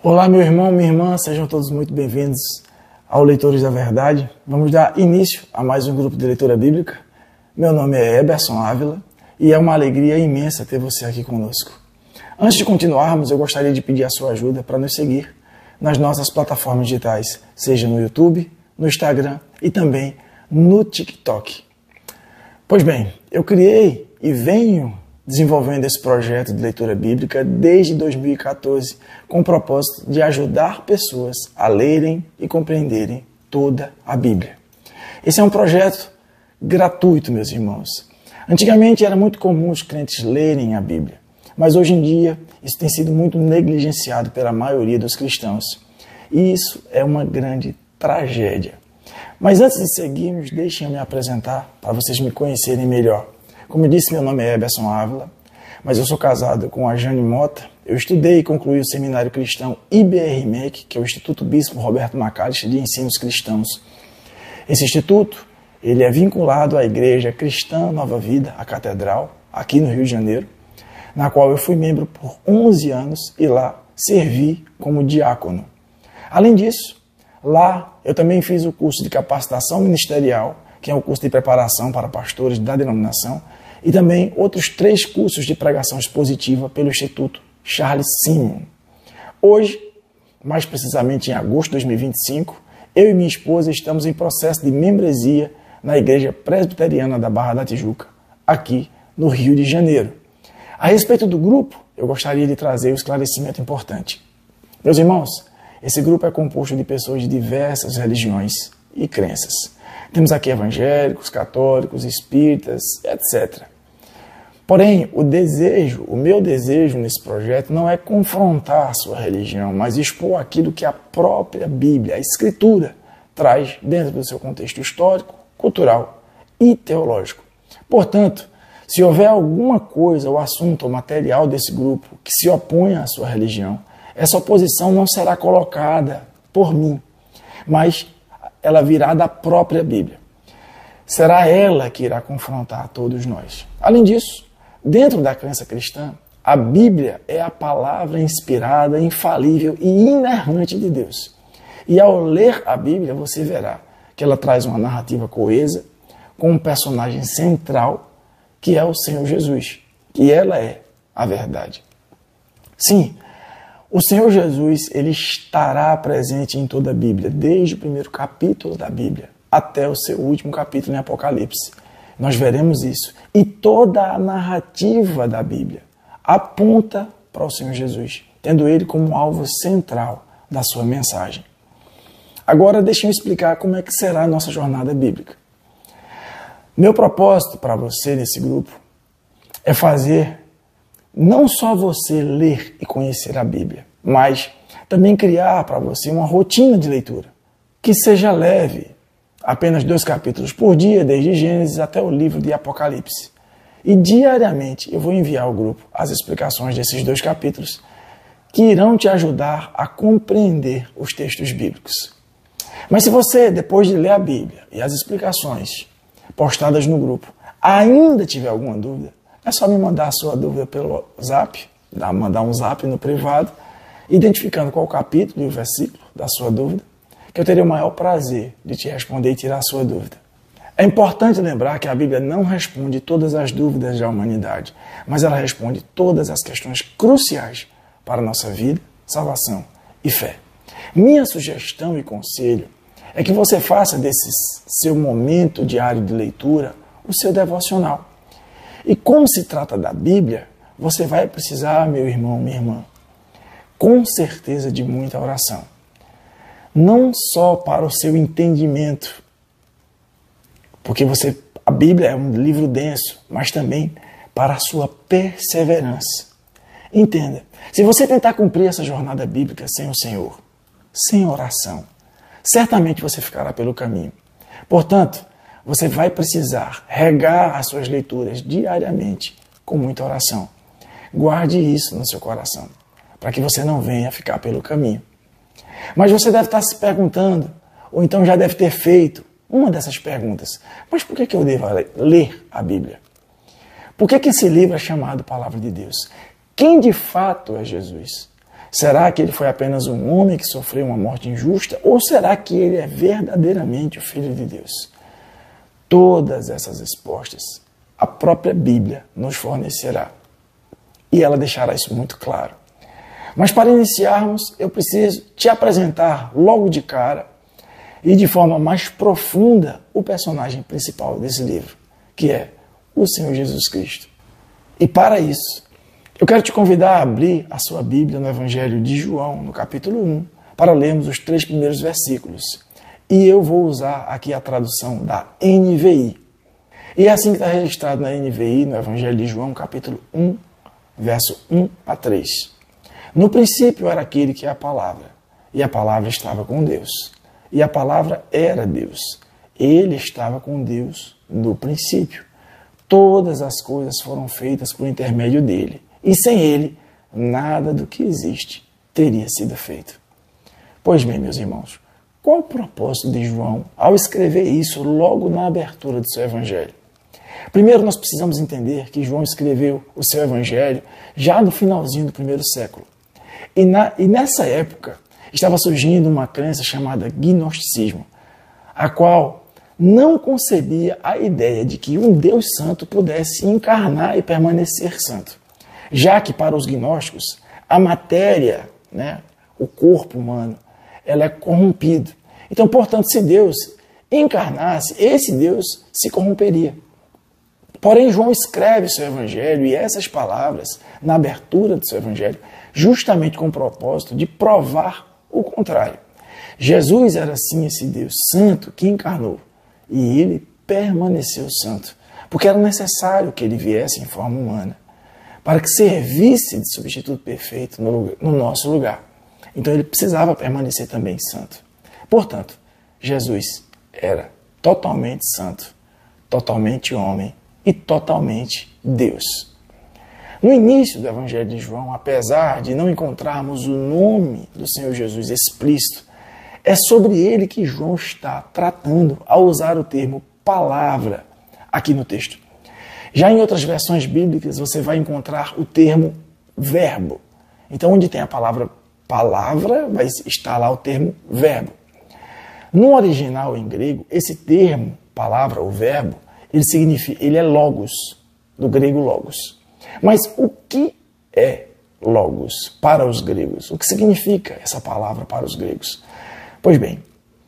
Olá, meu irmão, minha irmã, sejam todos muito bem-vindos ao Leitores da Verdade. Vamos dar início a mais um grupo de leitura bíblica. Meu nome é Eberson Ávila e é uma alegria imensa ter você aqui conosco. Antes de continuarmos, eu gostaria de pedir a sua ajuda para nos seguir nas nossas plataformas digitais, seja no YouTube, no Instagram e também no TikTok. Pois bem, eu criei e venho desenvolvendo esse projeto de leitura bíblica desde 2014 com o propósito de ajudar pessoas a lerem e compreenderem toda a Bíblia. Esse é um projeto gratuito, meus irmãos. Antigamente era muito comum os crentes lerem a Bíblia, mas hoje em dia isso tem sido muito negligenciado pela maioria dos cristãos. E isso é uma grande tragédia. Mas antes de seguirmos, deixem eu me apresentar para vocês me conhecerem melhor. Como eu disse, meu nome é Eberson Ávila, mas eu sou casado com a Jane Mota. Eu estudei e concluí o Seminário Cristão IBR-MEC, que é o Instituto Bispo Roberto Macalester de Ensinos Cristãos. Esse instituto ele é vinculado à Igreja Cristã Nova Vida, a Catedral, aqui no Rio de Janeiro, na qual eu fui membro por 11 anos e lá servi como diácono. Além disso, lá eu também fiz o curso de capacitação ministerial, que é um curso de preparação para pastores da denominação, e também outros 3 cursos de pregação expositiva pelo Instituto Charles Simeon. Hoje, mais precisamente em agosto de 2025, eu e minha esposa estamos em processo de membresia na Igreja Presbiteriana da Barra da Tijuca, aqui no Rio de Janeiro. A respeito do grupo, eu gostaria de trazer um esclarecimento importante. Meus irmãos, esse grupo é composto de pessoas de diversas religiões e crenças. Temos aqui evangélicos, católicos, espíritas, etc. Porém, o meu desejo nesse projeto não é confrontar a sua religião, mas expor aquilo que a própria Bíblia, a Escritura, traz dentro do seu contexto histórico, cultural e teológico. Portanto, se houver alguma coisa ou assunto ou material desse grupo que se oponha à sua religião, essa oposição não será colocada por mim, mas ela virá da própria Bíblia. Será ela que irá confrontar todos nós. Além disso, dentro da crença cristã, a Bíblia é a palavra inspirada, infalível e inerrante de Deus. E ao ler a Bíblia, você verá que ela traz uma narrativa coesa, com um personagem central, que é o Senhor Jesus, que ela é a verdade. Sim, o Senhor Jesus ele estará presente em toda a Bíblia, desde o primeiro capítulo da Bíblia até o seu último capítulo em Apocalipse. Nós veremos isso. E toda a narrativa da Bíblia aponta para o Senhor Jesus, tendo ele como alvo central da sua mensagem. Agora, deixe eu explicar como é que será a nossa jornada bíblica. Meu propósito para você nesse grupo é fazer não só você ler e conhecer a Bíblia, mas também criar para você uma rotina de leitura que seja leve, apenas 2 capítulos por dia, desde Gênesis até o livro de Apocalipse. E diariamente eu vou enviar ao grupo as explicações desses 2 capítulos que irão te ajudar a compreender os textos bíblicos. Mas se você, depois de ler a Bíblia e as explicações postadas no grupo, ainda tiver alguma dúvida, é só me mandar a sua dúvida pelo zap, mandar um zap no privado, identificando qual o capítulo e o versículo da sua dúvida, que eu terei o maior prazer de te responder e tirar a sua dúvida. É importante lembrar que a Bíblia não responde todas as dúvidas da humanidade, mas ela responde todas as questões cruciais para a nossa vida, salvação e fé. Minha sugestão e conselho é que você faça desse seu momento diário de leitura o seu devocional. E como se trata da Bíblia, você vai precisar, meu irmão, minha irmã, com certeza de muita oração. Não só para o seu entendimento, porque a Bíblia é um livro denso, mas também para a sua perseverança. Entenda, se você tentar cumprir essa jornada bíblica sem o Senhor, sem oração, certamente você ficará pelo caminho. Portanto, você vai precisar regar as suas leituras diariamente com muita oração. Guarde isso no seu coração, para que você não venha ficar pelo caminho. Mas você deve estar se perguntando, ou então já deve ter feito uma dessas perguntas. Mas por que eu devo ler a Bíblia? Por que esse livro é chamado Palavra de Deus? Quem de fato é Jesus? Será que ele foi apenas um homem que sofreu uma morte injusta? Ou será que ele é verdadeiramente o Filho de Deus? Todas essas respostas a própria Bíblia nos fornecerá. E ela deixará isso muito claro. Mas para iniciarmos, eu preciso te apresentar logo de cara e de forma mais profunda o personagem principal desse livro, que é o Senhor Jesus Cristo. E para isso, eu quero te convidar a abrir a sua Bíblia no Evangelho de João, no capítulo 1, para lermos os 3 primeiros versículos. E eu vou usar aqui a tradução da NVI. E é assim que está registrado na NVI, no Evangelho de João, capítulo 1, verso 1 a 3. No princípio era aquele que é a palavra, e a palavra estava com Deus, e a palavra era Deus. Ele estava com Deus no princípio. Todas as coisas foram feitas por intermédio dele, e sem ele, nada do que existe teria sido feito. Pois bem, meus irmãos, qual o propósito de João ao escrever isso logo na abertura do seu evangelho? Primeiro, nós precisamos entender que João escreveu o seu evangelho já no finalzinho do primeiro século. E nessa época estava surgindo uma crença chamada gnosticismo, a qual não concebia a ideia de que um Deus santo pudesse encarnar e permanecer santo. Já que para os gnósticos, a matéria, o corpo humano, ela é corrompido. Então, portanto, se Deus encarnasse, esse Deus se corromperia. Porém, João escreve o seu evangelho e essas palavras na abertura do seu evangelho justamente com o propósito de provar o contrário. Jesus era sim esse Deus santo que encarnou e ele permaneceu santo, porque era necessário que ele viesse em forma humana para que servisse de substituto perfeito no nosso lugar. Então ele precisava permanecer também santo. Portanto, Jesus era totalmente santo, totalmente homem e totalmente Deus. No início do Evangelho de João, apesar de não encontrarmos o nome do Senhor Jesus explícito, é sobre ele que João está tratando ao usar o termo palavra aqui no texto. Já em outras versões bíblicas você vai encontrar o termo verbo. Então onde tem a palavra palavra, vai estar lá o termo verbo. No original em grego, esse termo, palavra ou verbo, ele é logos, do grego logos. Mas o que é logos para os gregos? O que significa essa palavra para os gregos? Pois bem,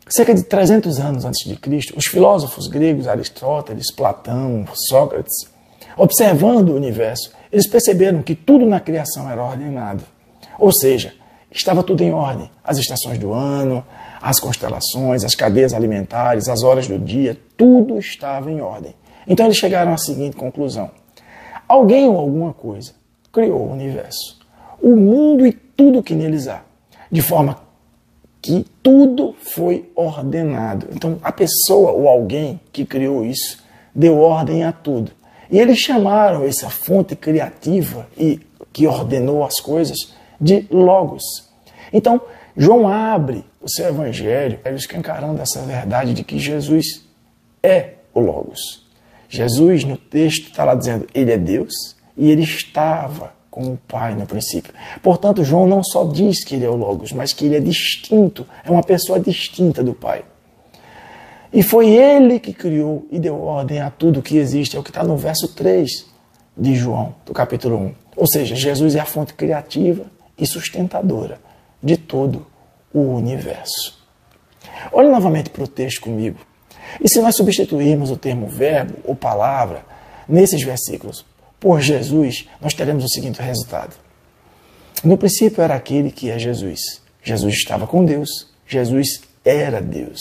cerca de 300 anos antes de Cristo, os filósofos gregos, Aristóteles, Platão, Sócrates, observando o universo, eles perceberam que tudo na criação era ordenado. Ou seja, estava tudo em ordem. As estações do ano, as constelações, as cadeias alimentares, as horas do dia, tudo estava em ordem. Então eles chegaram à seguinte conclusão: alguém ou alguma coisa criou o universo, o mundo e tudo que neles há, de forma que tudo foi ordenado. Então a pessoa ou alguém que criou isso deu ordem a tudo. E eles chamaram essa fonte criativa e que ordenou as coisas de Logos. Então, João abre o seu evangelho escancarando essa verdade de que Jesus é o Logos. Jesus, no texto, está lá dizendo, ele é Deus e ele estava com o Pai no princípio. Portanto, João não só diz que ele é o Logos, mas que ele é distinto, é uma pessoa distinta do Pai. E foi ele que criou e deu ordem a tudo que existe, é o que está no verso 3 de João, do capítulo 1. Ou seja, Jesus é a fonte criativa e sustentadora de todo o universo. Olhe novamente para o texto comigo. E se nós substituirmos o termo verbo ou palavra nesses versículos por Jesus, nós teremos o seguinte resultado. No princípio era aquele que é Jesus. Jesus estava com Deus. Jesus era Deus.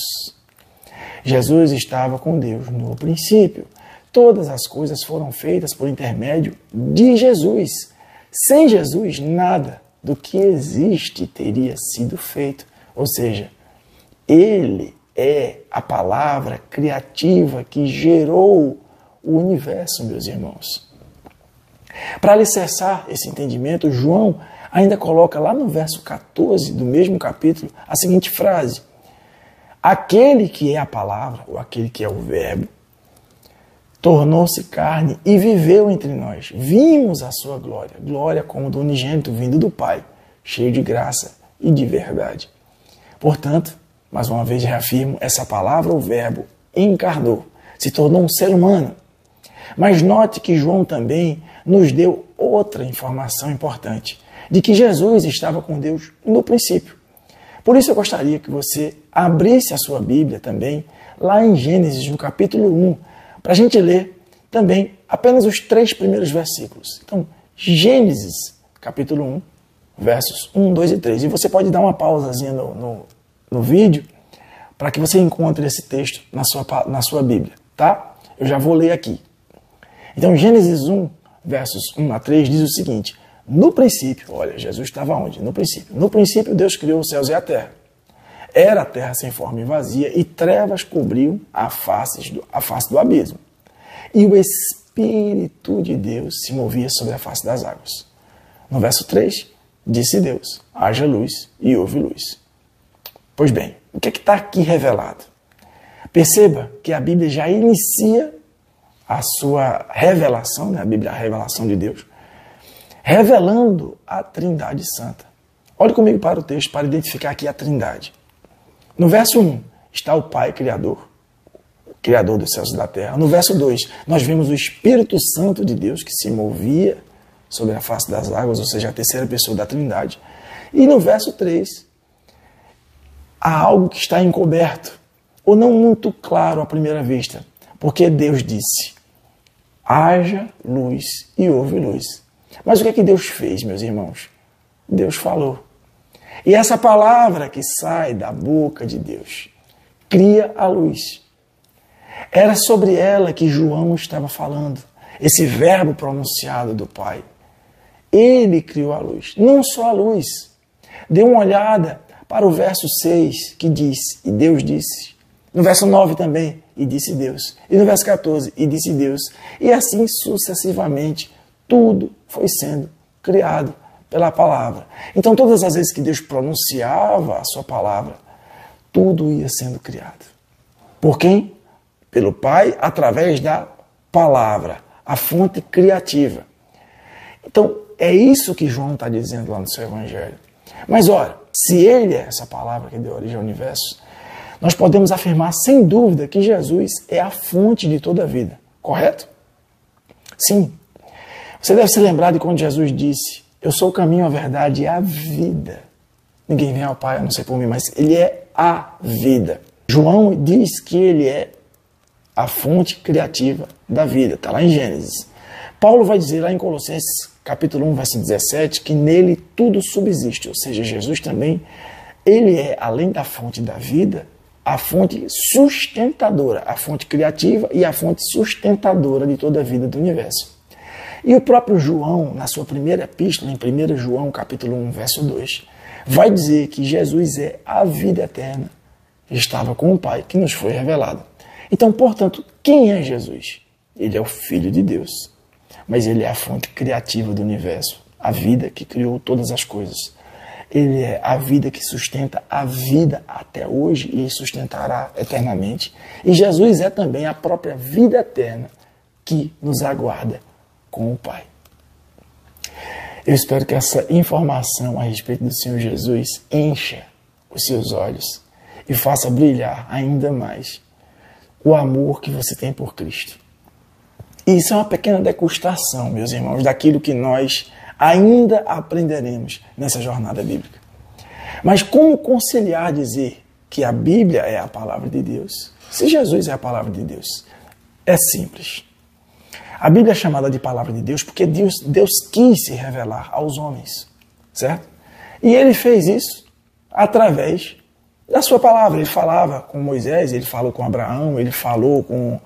Jesus estava com Deus no princípio. Todas as coisas foram feitas por intermédio de Jesus. Sem Jesus, nada do que existe teria sido feito. Ou seja, ele é a palavra criativa que gerou o universo, meus irmãos. Para alicerçar esse entendimento, João ainda coloca lá no verso 14 do mesmo capítulo a seguinte frase: aquele que é a palavra, ou aquele que é o verbo, tornou-se carne e viveu entre nós. Vimos a sua glória, glória como do unigênito vindo do Pai, cheio de graça e de verdade. Portanto, mais uma vez reafirmo, essa palavra, o verbo, encarnou, se tornou um ser humano. Mas note que João também nos deu outra informação importante, de que Jesus estava com Deus no princípio. Por isso eu gostaria que você abrisse a sua Bíblia também, lá em Gênesis, no capítulo 1, para a gente ler também apenas os 3 primeiros versículos. Então, Gênesis, capítulo 1, versos 1, 2 e 3. E você pode dar uma pausazinha no vídeo para que você encontre esse texto na sua Bíblia, tá? Eu já vou ler aqui. Então, Gênesis 1, versos 1 a 3, diz o seguinte: no princípio, olha, Jesus estava onde? No princípio. No princípio, Deus criou os céus e a terra. Era a terra sem forma e vazia, e trevas cobriam a face do abismo. E o Espírito de Deus se movia sobre a face das águas. No verso 3, disse Deus: haja luz, e houve luz. Pois bem, o que está aqui revelado? Perceba que a Bíblia já inicia a sua revelação, né? A Bíblia é a revelação de Deus, revelando a Trindade Santa. Olhe comigo para o texto para identificar aqui a Trindade. No verso 1 está o Pai Criador, o Criador dos céus e da terra. No verso 2, nós vemos o Espírito Santo de Deus que se movia sobre a face das águas, ou seja, a terceira pessoa da Trindade. E no verso 3, há algo que está encoberto, ou não muito claro à primeira vista, porque Deus disse: haja luz, e houve luz. Mas o que é que Deus fez, meus irmãos? Deus falou. E essa palavra que sai da boca de Deus cria a luz. Era sobre ela que João estava falando, esse verbo pronunciado do Pai. Ele criou a luz, não só a luz. Dê uma olhada para o verso 6, que diz: e Deus disse. No verso 9 também, e disse Deus. E no verso 14, e disse Deus. E assim sucessivamente, tudo foi sendo criado pela palavra. Então, todas as vezes que Deus pronunciava a sua palavra, tudo ia sendo criado. Por quem? Pelo Pai, através da palavra, a fonte criativa. Então, é isso que João está dizendo lá no seu Evangelho. Mas, olha, se ele é essa palavra que deu origem ao universo, nós podemos afirmar sem dúvida que Jesus é a fonte de toda a vida. Correto? Sim. Você deve se lembrar de quando Jesus disse: eu sou o caminho, a verdade e a vida. Ninguém vem ao Pai a não ser por mim, mas ele é a vida. João diz que ele é a fonte criativa da vida. Está lá em Gênesis. Paulo vai dizer lá em Colossenses, capítulo 1, verso 17, que nele tudo subsiste. Ou seja, Jesus também, ele é, além da fonte da vida, a fonte sustentadora, a fonte criativa e a fonte sustentadora de toda a vida do universo. E o próprio João, na sua primeira epístola, em 1 João, capítulo 1, verso 2, vai dizer que Jesus é a vida eterna. Estava com o Pai, que nos foi revelado. Então, portanto, quem é Jesus? Ele é o Filho de Deus, mas ele é a fonte criativa do universo, a vida que criou todas as coisas. Ele é a vida que sustenta a vida até hoje e sustentará eternamente. E Jesus é também a própria vida eterna que nos aguarda com o Pai. Eu espero que essa informação a respeito do Senhor Jesus encha os seus olhos e faça brilhar ainda mais o amor que você tem por Cristo. E isso é uma pequena degustação, meus irmãos, daquilo que nós ainda aprenderemos nessa jornada bíblica. Mas como conciliar dizer que a Bíblia é a palavra de Deus, se Jesus é a palavra de Deus? É simples. A Bíblia é chamada de palavra de Deus porque Deus quis se revelar aos homens, certo? E ele fez isso através da sua palavra. Ele falava com Moisés, ele falou com Abraão, ele falou com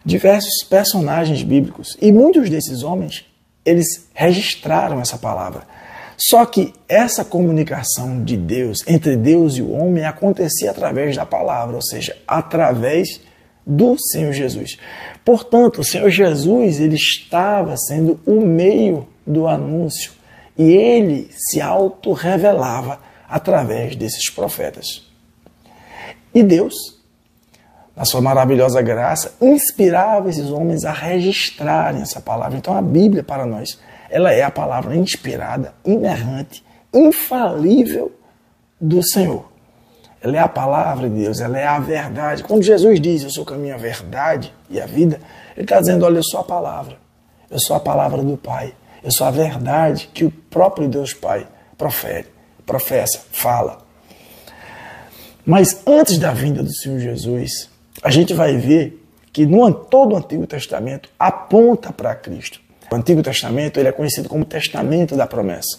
diversos personagens bíblicos. E muitos desses homens, eles registraram essa palavra. Só que essa comunicação de Deus, entre Deus e o homem, acontecia através da palavra, ou seja, através do Senhor Jesus. Portanto, o Senhor Jesus, ele estava sendo o meio do anúncio e ele se auto-revelava através desses profetas. E Deus, na sua maravilhosa graça, inspirava esses homens a registrarem essa palavra. Então a Bíblia para nós, ela é a palavra inspirada, inerrante, infalível do Senhor. Ela é a palavra de Deus, ela é a verdade. Quando Jesus diz, eu sou o caminho, a verdade e a vida, ele está dizendo, olha, eu sou a palavra. Eu sou a palavra do Pai. Eu sou a verdade que o próprio Deus Pai profere, professa, fala. Mas antes da vinda do Senhor Jesus, a gente vai ver que todo o Antigo Testamento aponta para Cristo. O Antigo Testamento ele é conhecido como Testamento da Promessa.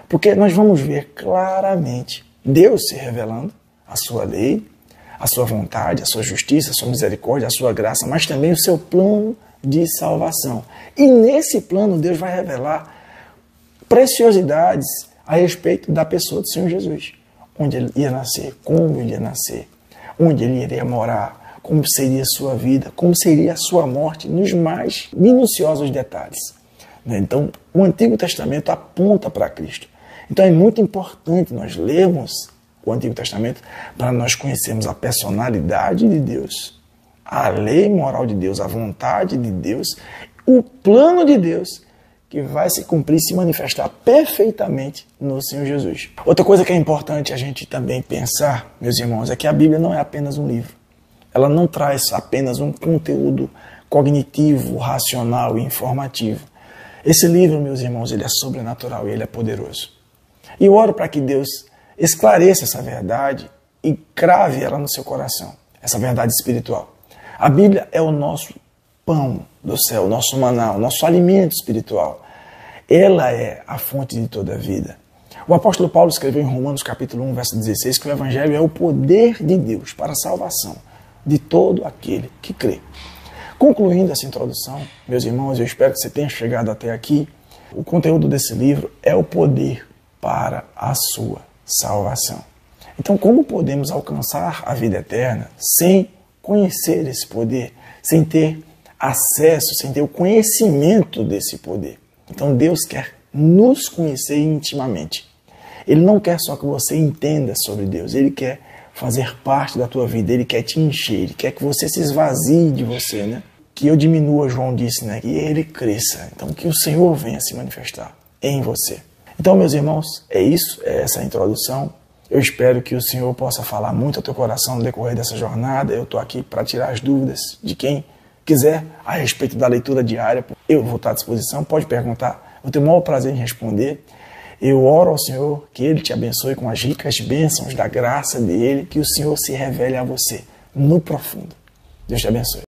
Porque nós vamos ver claramente Deus se revelando, a sua lei, a sua vontade, a sua justiça, a sua misericórdia, a sua graça, mas também o seu plano de salvação. E nesse plano Deus vai revelar preciosidades a respeito da pessoa do Senhor Jesus. Onde ele ia nascer, como ele ia nascer, onde ele iria morar, como seria a sua vida, como seria a sua morte, nos mais minuciosos detalhes. Então, o Antigo Testamento aponta para Cristo. Então, é muito importante nós lermos o Antigo Testamento para nós conhecermos a personalidade de Deus, a lei moral de Deus, a vontade de Deus, o plano de Deus que vai se cumprir e se manifestar perfeitamente no Senhor Jesus. Outra coisa que é importante a gente também pensar, meus irmãos, é que a Bíblia não é apenas um livro. Ela não traz apenas um conteúdo cognitivo, racional e informativo. Esse livro, meus irmãos, ele é sobrenatural e ele é poderoso. E eu oro para que Deus esclareça essa verdade e crave ela no seu coração, essa verdade espiritual. A Bíblia é o nosso pão do céu, o nosso maná, o nosso alimento espiritual. Ela é a fonte de toda a vida. O apóstolo Paulo escreveu em Romanos capítulo 1, verso 16, que o Evangelho é o poder de Deus para a salvação de todo aquele que crê. Concluindo essa introdução, meus irmãos, eu espero que você tenha chegado até aqui. O conteúdo desse livro é o poder para a sua salvação. Então, como podemos alcançar a vida eterna sem conhecer esse poder, sem ter acesso, sem ter o conhecimento desse poder? Então, Deus quer nos conhecer intimamente. Ele não quer só que você entenda sobre Deus, Ele quer fazer parte da tua vida, Ele quer te encher, Ele quer que você se esvazie de você, né? Que eu diminua, João disse, né? Que Ele cresça. Então, que o Senhor venha se manifestar em você. Então, meus irmãos, é isso, é essa a introdução. Eu espero que o Senhor possa falar muito ao teu coração no decorrer dessa jornada. Eu estou aqui para tirar as dúvidas de quem quiser a respeito da leitura diária. Eu vou estar à disposição, pode perguntar. Vou ter o maior prazer em responder. Eu oro ao Senhor que Ele te abençoe com as ricas bênçãos da graça dEle, que o Senhor se revele a você no profundo. Deus te abençoe.